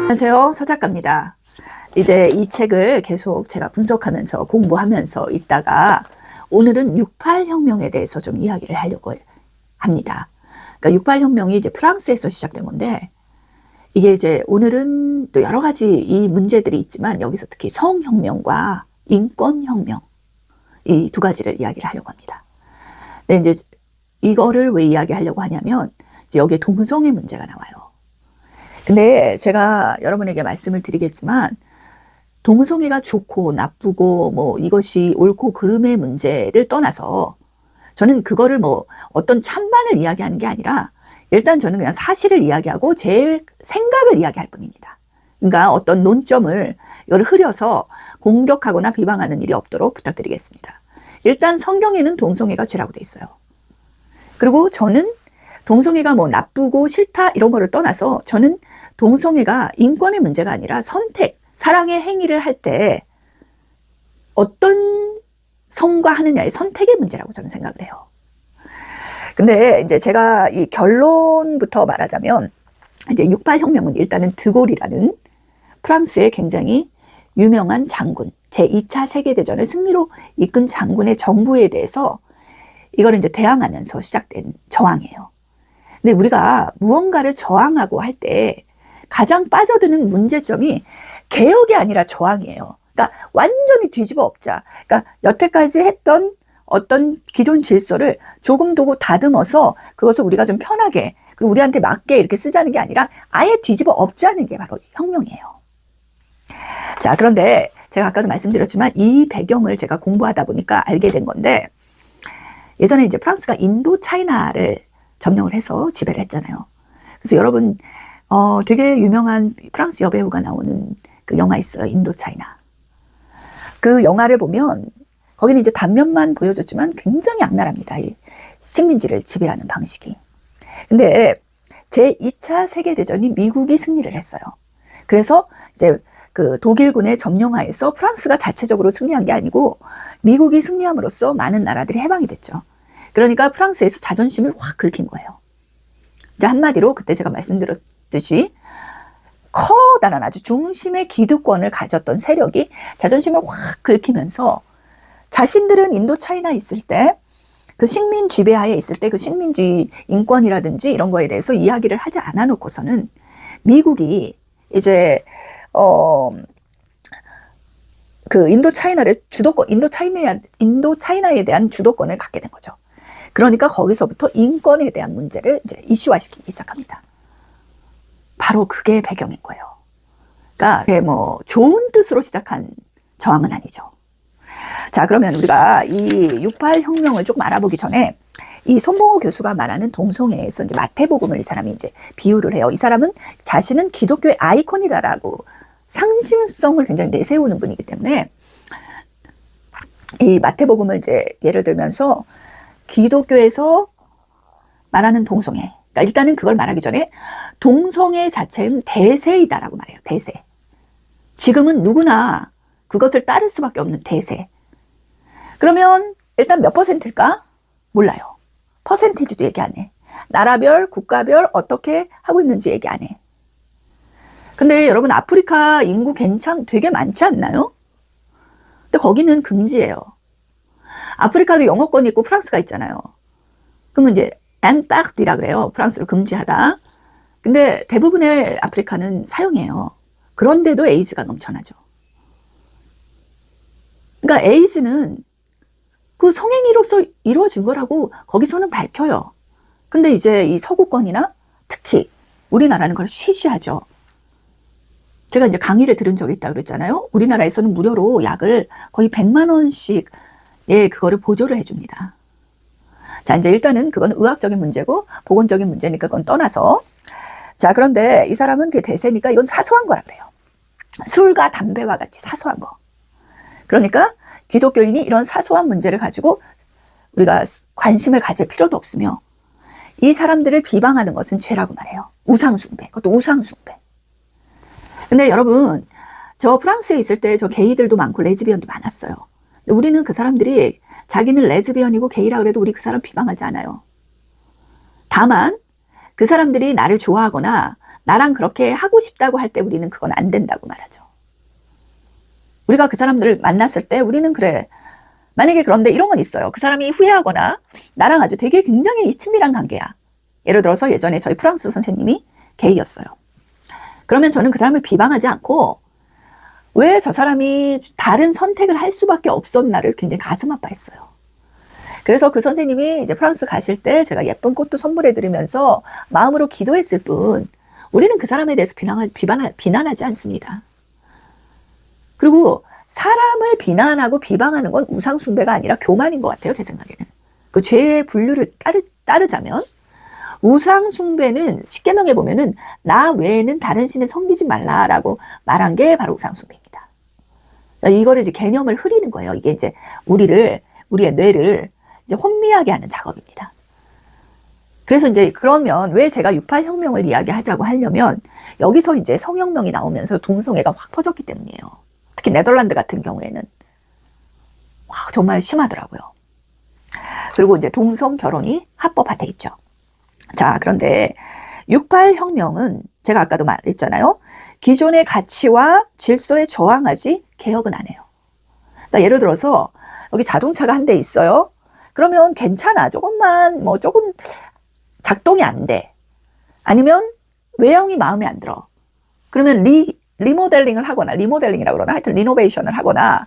안녕하세요. 서작가입니다. 이제 이 책을 계속 제가 분석하면서 공부하면서 있다가 오늘은 68혁명에 대해서 좀 이야기를 하려고 합니다. 그러니까 68혁명이 이제 프랑스에서 시작된 건데 이게 이제 오늘은 또 여러 가지 이 문제들이 있지만 여기서 특히 성혁명과 인권혁명 이 두 가지를 이야기를 하려고 합니다. 근데 이제 이거를 왜 이야기하려고 하냐면 이제 여기에 동성애 문제가 나와요. 근데 제가 여러분에게 말씀을 드리겠지만 동성애가 좋고 나쁘고 뭐 이것이 옳고 그름의 문제를 떠나서 저는 그거를 뭐 어떤 찬반을 이야기하는 게 아니라 일단 저는 그냥 사실을 이야기하고 제 생각을 이야기할 뿐입니다. 그러니까 어떤 논점을 이걸 흐려서 공격하거나 비방하는 일이 없도록 부탁드리겠습니다. 일단 성경에는 동성애가 죄라고 돼 있어요. 그리고 저는 동성애가 뭐 나쁘고 싫다 이런 거를 떠나서 저는 동성애가 인권의 문제가 아니라 선택, 사랑의 행위를 할 때 어떤 성과 하느냐의 선택의 문제라고 저는 생각을 해요. 근데 이제 제가 이 결론부터 말하자면 이제 68혁명은 일단은 드골이라는 프랑스의 굉장히 유명한 장군, 제2차 세계대전을 승리로 이끈 장군의 정부에 대해서 이거를 이제 대항하면서 시작된 저항이에요. 근데 우리가 무언가를 저항하고 할 때 가장 빠져드는 문제점이 개혁이 아니라 저항이에요. 그러니까 완전히 뒤집어 엎자. 그러니까 여태까지 했던 어떤 기존 질서를 조금 더 다듬어서 그것을 우리가 좀 편하게 그리고 우리한테 맞게 이렇게 쓰자는 게 아니라 아예 뒤집어 엎자는 게 바로 혁명이에요. 자, 그런데 제가 아까도 말씀드렸지만 이 배경을 제가 공부하다 보니까 알게 된 건데 예전에 이제 프랑스가 인도 차이나를 점령을 해서 지배를 했잖아요. 그래서 여러분 되게 유명한 프랑스 여배우가 나오는 그 영화 있어요. 인도 차이나. 그 영화를 보면 거기는 이제 단면만 보여줬지만 굉장히 악랄합니다. 이 식민지를 지배하는 방식이. 근데 제2차 세계대전이 미국이 승리를 했어요. 그래서 이제 그 독일군의 점령하에서 프랑스가 자체적으로 승리한 게 아니고 미국이 승리함으로써 많은 나라들이 해방이 됐죠. 그러니까 프랑스에서 자존심을 확 긁힌 거예요. 이제 한마디로 그때 제가 말씀드렸듯이 커다란 아주 중심의 기득권을 가졌던 세력이 자존심을 확 긁히면서 자신들은 인도 차이나 있을 때 그 식민 지배하에 있을 때 그 식민주의 인권이라든지 이런 거에 대해서 이야기를 하지 않아 놓고서는 미국이 이제 그 인도 차이나의 대한 주도권을 갖게 된 거죠. 그러니까 거기서부터 인권에 대한 문제를 이제 이슈화시키기 시작합니다. 바로 그게 배경인 거예요. 그러니까 뭐 좋은 뜻으로 시작한 저항은 아니죠. 자, 그러면 우리가 이 68혁명을 조금 알아보기 전에 이 손봉호 교수가 말하는 동성애에서 이제 마태복음을 이 사람이 이제 비유를 해요. 이 사람은 자신은 기독교의 아이콘이다라고 상징성을 굉장히 내세우는 분이기 때문에 이 마태복음을 이제 예를 들면서 기독교에서 말하는 동성애. 그러니까 일단은 그걸 말하기 전에 동성애 자체는 대세이다라고 말해요. 대세. 지금은 누구나 그것을 따를 수밖에 없는 대세. 그러면 일단 몇 %일까? 몰라요. 퍼센티지도 얘기 안 해. 나라별, 국가별 어떻게 하고 있는지 얘기 안 해. 근데 여러분 아프리카 인구 되게 많지 않나요? 근데 거기는 금지예요. 아프리카도 영어권이 있고 프랑스가 있잖아요. 그러면 이제 앙따르디라 그래요. 프랑스를 금지하다. 근데 대부분의 아프리카는 사용해요. 그런데도 에이즈가 넘쳐나죠. 그러니까 에이즈는 그 성행위로서 이루어진 거라고 거기서는 밝혀요. 근데 이제 이 서구권이나 특히 우리나라는 그걸 쉬쉬하죠. 제가 이제 강의를 들은 적이 있다고 그랬잖아요. 우리나라에서는 무료로 약을 거의 100만 원씩 그거를 보조를 해줍니다. 자, 이제 일단은 그건 의학적인 문제고 보건적인 문제니까 그건 떠나서 자, 그런데 이 사람은 그 대세니까 이건 사소한 거라 그래요. 술과 담배와 같이 사소한 거. 그러니까 기독교인이 이런 사소한 문제를 가지고 우리가 관심을 가질 필요도 없으며 이 사람들을 비방하는 것은 죄라고 말해요. 우상숭배. 그것도 우상숭배. 근데 여러분 저 프랑스에 있을 때 저 게이들도 많고 레즈비언도 많았어요. 근데 우리는 그 사람들이 자기는 레즈비언이고 게이라 그래도 우리 그 사람 비방하지 않아요. 다만 그 사람들이 나를 좋아하거나 나랑 그렇게 하고 싶다고 할 때 우리는 그건 안 된다고 말하죠. 우리가 그 사람들을 만났을 때 우리는 그래. 만약에 그런데 이런 건 있어요. 그 사람이 후회하거나 나랑 아주 되게 굉장히 친밀한 관계야. 예를 들어서 예전에 저희 프랑스 선생님이 게이였어요. 그러면 저는 그 사람을 비방하지 않고 왜 저 사람이 다른 선택을 할 수밖에 없었나를 굉장히 가슴 아파했어요. 그래서 그 선생님이 이제 프랑스 가실 때 제가 예쁜 꽃도 선물해 드리면서 마음으로 기도했을 뿐 우리는 그 사람에 대해서 비난하지 않습니다. 그리고 사람을 비난하고 비방하는 건 우상숭배가 아니라 교만인 것 같아요. 제 생각에는. 그 죄의 분류를 따르자면 우상숭배는 십계명에 보면은 나 외에는 다른 신을 섬기지 말라라고 말한 게 바로 우상숭배입니다. 이거를 이제 개념을 흐리는 거예요. 이게 이제 우리의 뇌를 이제 혼미하게 하는 작업입니다. 그래서 이제 그러면 왜 제가 68혁명을 이야기하자고 하려면 여기서 이제 성혁명이 나오면서 동성애가 확 퍼졌기 때문이에요. 특히 네덜란드 같은 경우에는 와, 정말 심하더라고요. 그리고 이제 동성 결혼이 합법화돼 있죠. 자, 그런데 68혁명은 제가 아까도 말했잖아요. 기존의 가치와 질서에 저항하지 개혁은 안 해요. 그러니까 예를 들어서 여기 자동차가 한 대 있어요. 그러면 괜찮아. 조금 작동이 안 돼. 아니면 외형이 마음에 안 들어. 그러면 리모델링을 하거나, 리모델링이라고 그러나 하여튼 리노베이션을 하거나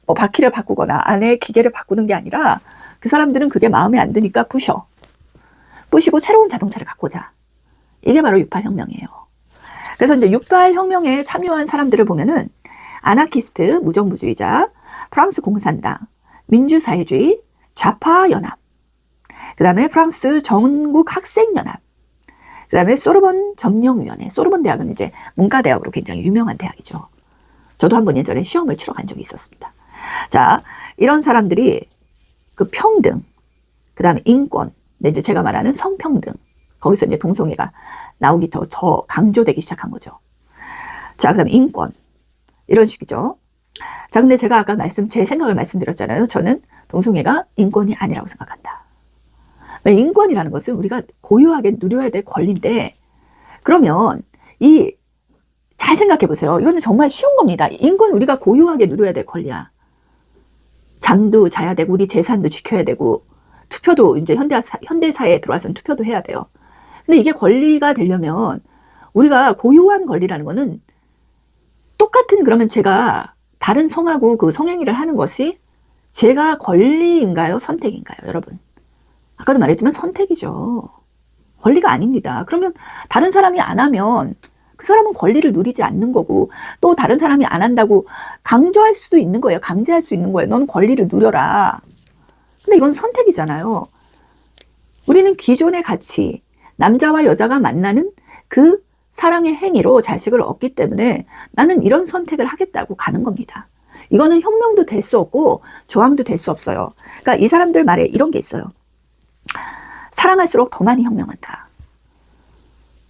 뭐 바퀴를 바꾸거나 안에 기계를 바꾸는 게 아니라 그 사람들은 그게 마음에 안 드니까 부시고 새로운 자동차를 갖고 오자. 이게 바로 68혁명이에요. 그래서 이제 68혁명에 참여한 사람들을 보면은 아나키스트, 무정부주의자, 프랑스 공산당, 민주사회주의, 좌파연합, 그 다음에 프랑스 전국학생연합, 그 다음에 소르본 점령위원회. 소르본 대학은 이제 문과대학으로 굉장히 유명한 대학이죠. 저도 한번 예전에 시험을 치러 간 적이 있었습니다. 자, 이런 사람들이 그 평등, 그 다음에 인권, 근데 이제 제가 말하는 성평등, 거기서 이제 동성애가 나오기 더 강조되기 시작한 거죠. 자, 그 다음에 인권, 이런 식이죠. 자, 근데 제가 아까 제 생각을 말씀드렸잖아요. 저는 동성애가 인권이 아니라고 생각한다. 왜 인권이라는 것은 우리가 고유하게 누려야 될 권리인데, 그러면 잘 생각해 보세요. 이거는 정말 쉬운 겁니다. 인권 우리가 고유하게 누려야 될 권리야. 잠도 자야 되고, 우리 재산도 지켜야 되고, 투표도 이제 현대사회에 들어와서는 투표도 해야 돼요. 근데 이게 권리가 되려면 우리가 고유한 권리라는 거는 똑같은, 그러면 제가 다른 성하고 그 성행위를 하는 것이 제가 권리인가요? 선택인가요? 여러분. 아까도 말했지만 선택이죠. 권리가 아닙니다. 그러면 다른 사람이 안 하면 그 사람은 권리를 누리지 않는 거고, 또 다른 사람이 안 한다고 강조할 수도 있는 거예요. 강제할 수 있는 거예요. 넌 권리를 누려라. 근데 이건 선택이잖아요. 우리는 기존의 가치, 남자와 여자가 만나는 그 사랑의 행위로 자식을 얻기 때문에 나는 이런 선택을 하겠다고 가는 겁니다. 이거는 혁명도 될 수 없고 저항도 될 수 없어요. 그러니까 이 사람들 말에 이런 게 있어요. 사랑할수록 더 많이 혁명한다.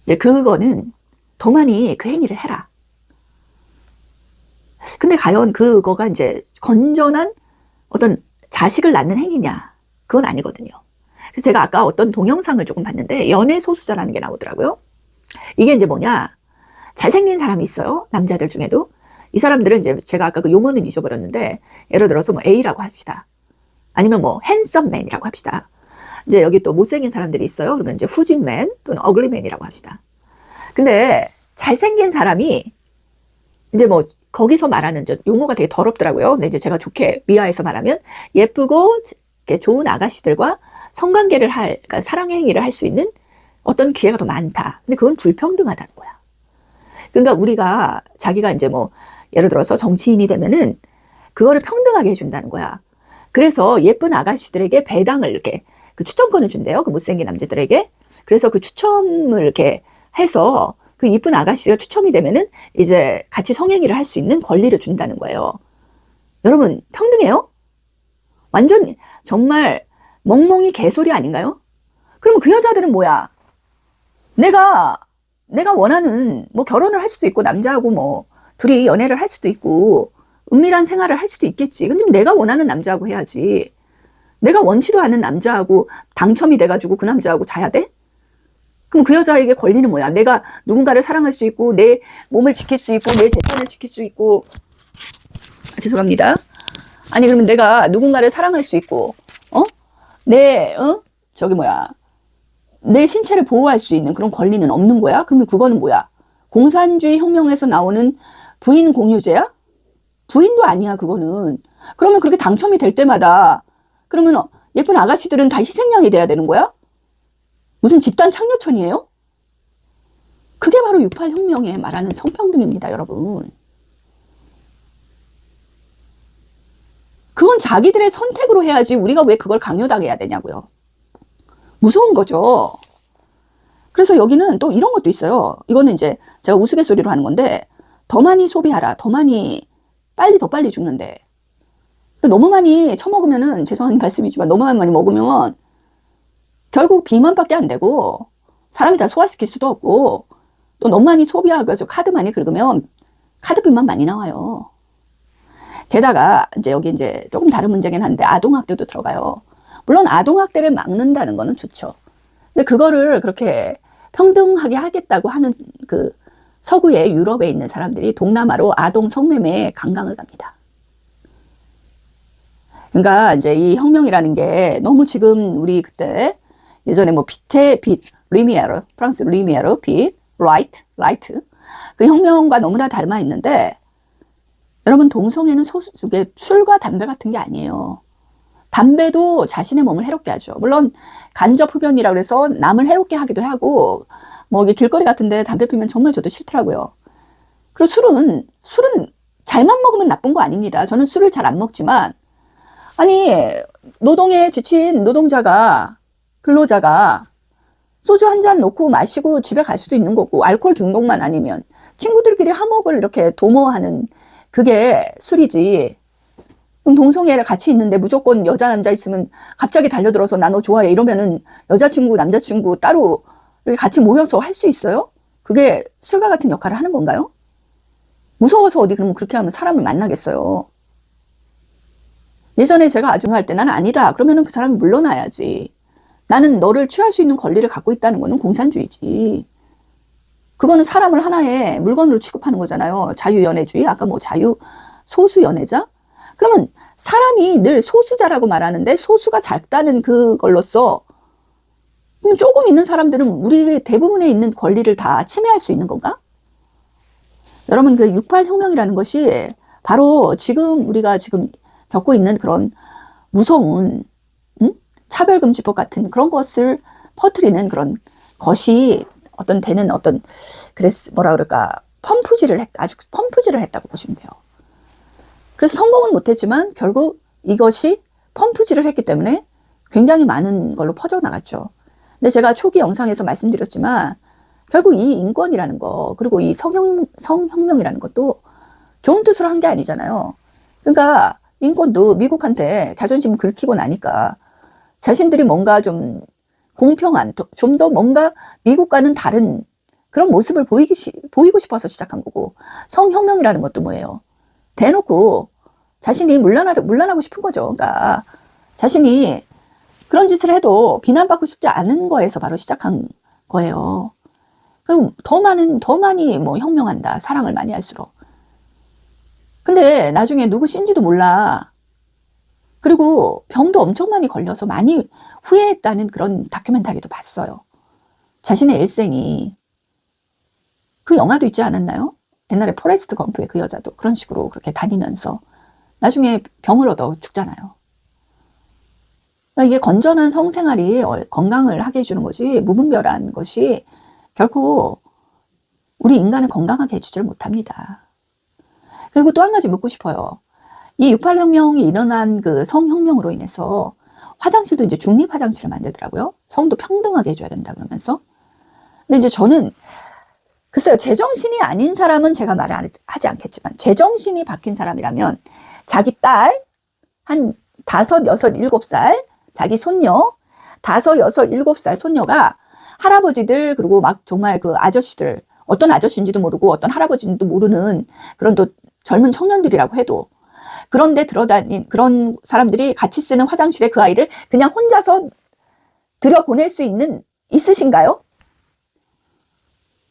이제 그거는 더 많이 그 행위를 해라. 근데 과연 그거가 이제 건전한 어떤 자식을 낳는 행위냐? 그건 아니거든요. 그래서 제가 아까 어떤 동영상을 조금 봤는데 연애 소수자라는 게 나오더라고요. 이게 이제 뭐냐? 잘생긴 사람이 있어요. 남자들 중에도. 이 사람들은 이제 제가 아까 그 용어는 잊어버렸는데, 예를 들어서 뭐 A라고 합시다. 아니면 뭐 핸섬맨이라고 합시다. 이제 여기 또 못생긴 사람들이 있어요. 그러면 이제 후진맨 또는 어글리맨이라고 합시다. 근데 잘생긴 사람이 이제 뭐 거기서 말하는 용어가 되게 더럽더라고요. 근데 이제 제가 좋게 미화해서 말하면 예쁘고 좋은 아가씨들과 성관계를 그러니까 사랑 행위를 할 수 있는 어떤 기회가 더 많다. 근데 그건 불평등하다는 거야. 그러니까 우리가 자기가 이제 뭐 예를 들어서 정치인이 되면은 그거를 평등하게 해준다는 거야. 그래서 예쁜 아가씨들에게 배당을 이렇게 그 추천권을 준대요. 그 못생긴 남자들에게. 그래서 그 추첨을 이렇게 해서 그 이쁜 아가씨가 추첨이 되면은 이제 같이 성행위를 할 수 있는 권리를 준다는 거예요. 여러분, 평등해요? 완전 정말 멍멍이 개소리 아닌가요? 그러면 그 여자들은 뭐야? 내가 원하는 뭐 결혼을 할 수도 있고, 남자하고 뭐 둘이 연애를 할 수도 있고 은밀한 생활을 할 수도 있겠지. 근데 내가 원하는 남자하고 해야지. 내가 원치도 않은 남자하고 당첨이 돼가지고 그 남자하고 자야 돼? 그럼 그 여자에게 권리는 뭐야? 내가 누군가를 사랑할 수 있고, 내 몸을 지킬 수 있고, 내 재산을 지킬 수 있고, 죄송합니다. 아니, 그러면 내가 누군가를 사랑할 수 있고, 내 신체를 보호할 수 있는 그런 권리는 없는 거야? 그러면 그거는 뭐야? 공산주의 혁명에서 나오는 부인 공유제야? 부인도 아니야, 그거는. 그러면 그렇게 당첨이 될 때마다, 그러면 예쁜 아가씨들은 다 희생양이 돼야 되는 거야? 무슨 집단 창녀촌이에요? 그게 바로 68 혁명에 말하는 성평등입니다, 여러분. 그건 자기들의 선택으로 해야지 우리가 왜 그걸 강요당해야 되냐고요. 무서운 거죠. 그래서 여기는 또 이런 것도 있어요. 이거는 이제 제가 우스갯소리로 하는 건데, 더 많이 소비하라. 더 많이, 더 빨리 죽는데. 너무 많이 처먹으면은, 죄송한 말씀이지만, 너무 많이 먹으면, 결국 비만밖에 안 되고, 사람이 다 소화시킬 수도 없고, 또 너무 많이 소비하고, 카드 많이 긁으면, 카드비만 많이 나와요. 게다가, 이제 여기 이제 조금 다른 문제긴 한데, 아동학대도 들어가요. 물론 아동학대를 막는다는 거는 좋죠. 근데 그거를 그렇게 평등하게 하겠다고 하는 그 서구의 유럽에 있는 사람들이 동남아로 아동 성매매에 강강을 갑니다. 그러니까 이제 이 혁명이라는 게 너무 지금 우리 그때 예전에 뭐 리미에르, 프랑스 리미에르, 라이트 그 혁명과 너무나 닮아 있는데 여러분 동성애는 술과 담배 같은 게 아니에요. 담배도 자신의 몸을 해롭게 하죠. 물론 간접 흡연이라고 해서 남을 해롭게 하기도 하고 뭐 이게 길거리 같은데 담배 피면 정말 저도 싫더라고요. 그리고 술은 잘만 먹으면 나쁜 거 아닙니다. 저는 술을 잘 안 먹지만 아니 노동에 지친 노동자가 근로자가 소주 한 잔 놓고 마시고 집에 갈 수도 있는 거고 알코올 중독만 아니면 친구들끼리 하목을 이렇게 도모하는 그게 술이지. 그럼 동성애를 같이 있는데 무조건 여자 남자 있으면 갑자기 달려들어서 나 너 좋아해 이러면은 여자친구 남자친구 따로 이렇게 같이 모여서 할 수 있어요? 그게 술과 같은 역할을 하는 건가요? 무서워서 어디 그러면 그렇게 하면 사람을 만나겠어요. 예전에 제가 아중할 때 나는 아니다 그러면은 그 사람이 물러나야지. 나는 너를 취할 수 있는 권리를 갖고 있다는 거는 공산주의지. 그거는 사람을 하나의 물건으로 취급하는 거잖아요. 자유연애주의, 아까 뭐 소수연애자? 그러면 사람이 늘 소수자라고 말하는데 소수가 작다는 그걸로써 그럼 조금 있는 사람들은 우리 대부분에 있는 권리를 다 침해할 수 있는 건가? 여러분 그 68 혁명이라는 것이 바로 지금 우리가 지금 겪고 있는 그런 무서운 차별금지법 같은 그런 것을 퍼뜨리는 그런 것이 아주 펌프질을 했다고 보시면 돼요. 그래서 성공은 못했지만 결국 이것이 펌프질을 했기 때문에 굉장히 많은 걸로 퍼져나갔죠. 근데 제가 초기 영상에서 말씀드렸지만 결국 이 인권이라는 거 그리고 이 성혁명이라는 것도 좋은 뜻으로 한 게 아니잖아요. 그러니까 인권도 미국한테 자존심 긁히고 나니까 자신들이 뭔가 좀 공평한, 좀 더 뭔가 미국과는 다른 그런 모습을 보이고 싶어서 시작한 거고 성혁명이라는 것도 뭐예요? 대놓고 자신이 물러나고 싶은 거죠. 그러니까 자신이 그런 짓을 해도 비난받고 싶지 않은 거에서 바로 시작한 거예요. 그럼 더 많이 뭐 혁명한다. 사랑을 많이 할수록. 근데 나중에 누구 씨인지도 몰라. 그리고 병도 엄청 많이 걸려서 많이 후회했다는 그런 다큐멘터리도 봤어요. 자신의 일생이. 그 영화도 있지 않았나요? 옛날에 포레스트 검프의 그 여자도 그런 식으로 그렇게 다니면서 나중에 병을 얻어 죽잖아요. 그러니까 이게 건전한 성생활이 건강을 하게 해주는 것이 무분별한 것이 결코 우리 인간을 건강하게 해주지를 못합니다. 그리고 또 한 가지 묻고 싶어요. 이 68혁명이 일어난 그 성혁명으로 인해서 화장실도 이제 중립 화장실을 만들더라고요. 성도 평등하게 해줘야 된다 그러면서. 근데 이제 저는 글쎄요, 제정신이 아닌 사람은 제가 말을 하지 않겠지만 제정신이 박힌 사람이라면 자기 딸 한 5, 6, 7살 자기 손녀 5, 6, 7살 손녀가 할아버지들 그리고 막 정말 그 아저씨들 어떤 아저씨인지도 모르고 어떤 할아버지인지도 모르는 그런 또 젊은 청년들이라고 해도 그런데 들어다닌 그런 사람들이 같이 쓰는 화장실에 그 아이를 그냥 혼자서 들여보낼 수 있으신가요?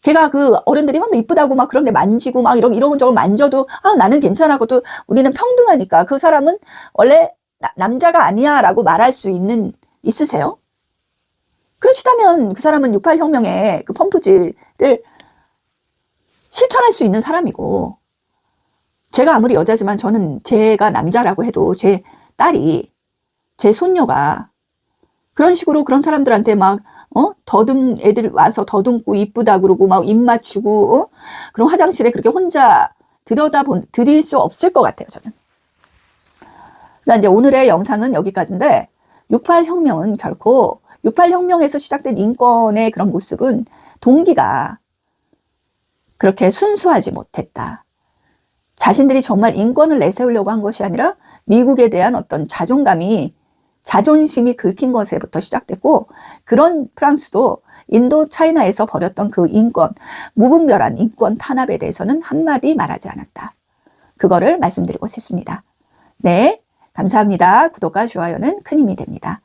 걔가 그 어른들이 막 이쁘다고 막 그런 데 만지고 막 이러고 만져도 나는 괜찮아고도 우리는 평등하니까 그 사람은 원래 남자가 아니야 라고 말할 수 있으세요? 그러시다면 그 사람은 68혁명의 그 펌프질을 실천할 수 있는 사람이고, 제가 아무리 여자지만 저는 제가 남자라고 해도 제 딸이, 제 손녀가 그런 식으로 그런 사람들한테 막 애들 와서 더듬고 이쁘다 그러고 막 입 맞추고 그런 화장실에 그렇게 혼자 들일 수 없을 것 같아요, 저는. 그러니까 이제 오늘의 영상은 여기까지인데, 68혁명은 결코 68혁명에서 시작된 인권의 그런 모습은 동기가 그렇게 순수하지 못했다. 자신들이 정말 인권을 내세우려고 한 것이 아니라 미국에 대한 어떤 자존심이 긁힌 것에부터 시작됐고, 그런 프랑스도 인도 차이나에서 벌였던 그 무분별한 인권 탄압에 대해서는 한마디 말하지 않았다. 그거를 말씀드리고 싶습니다. 네, 감사합니다. 구독과 좋아요는 큰 힘이 됩니다.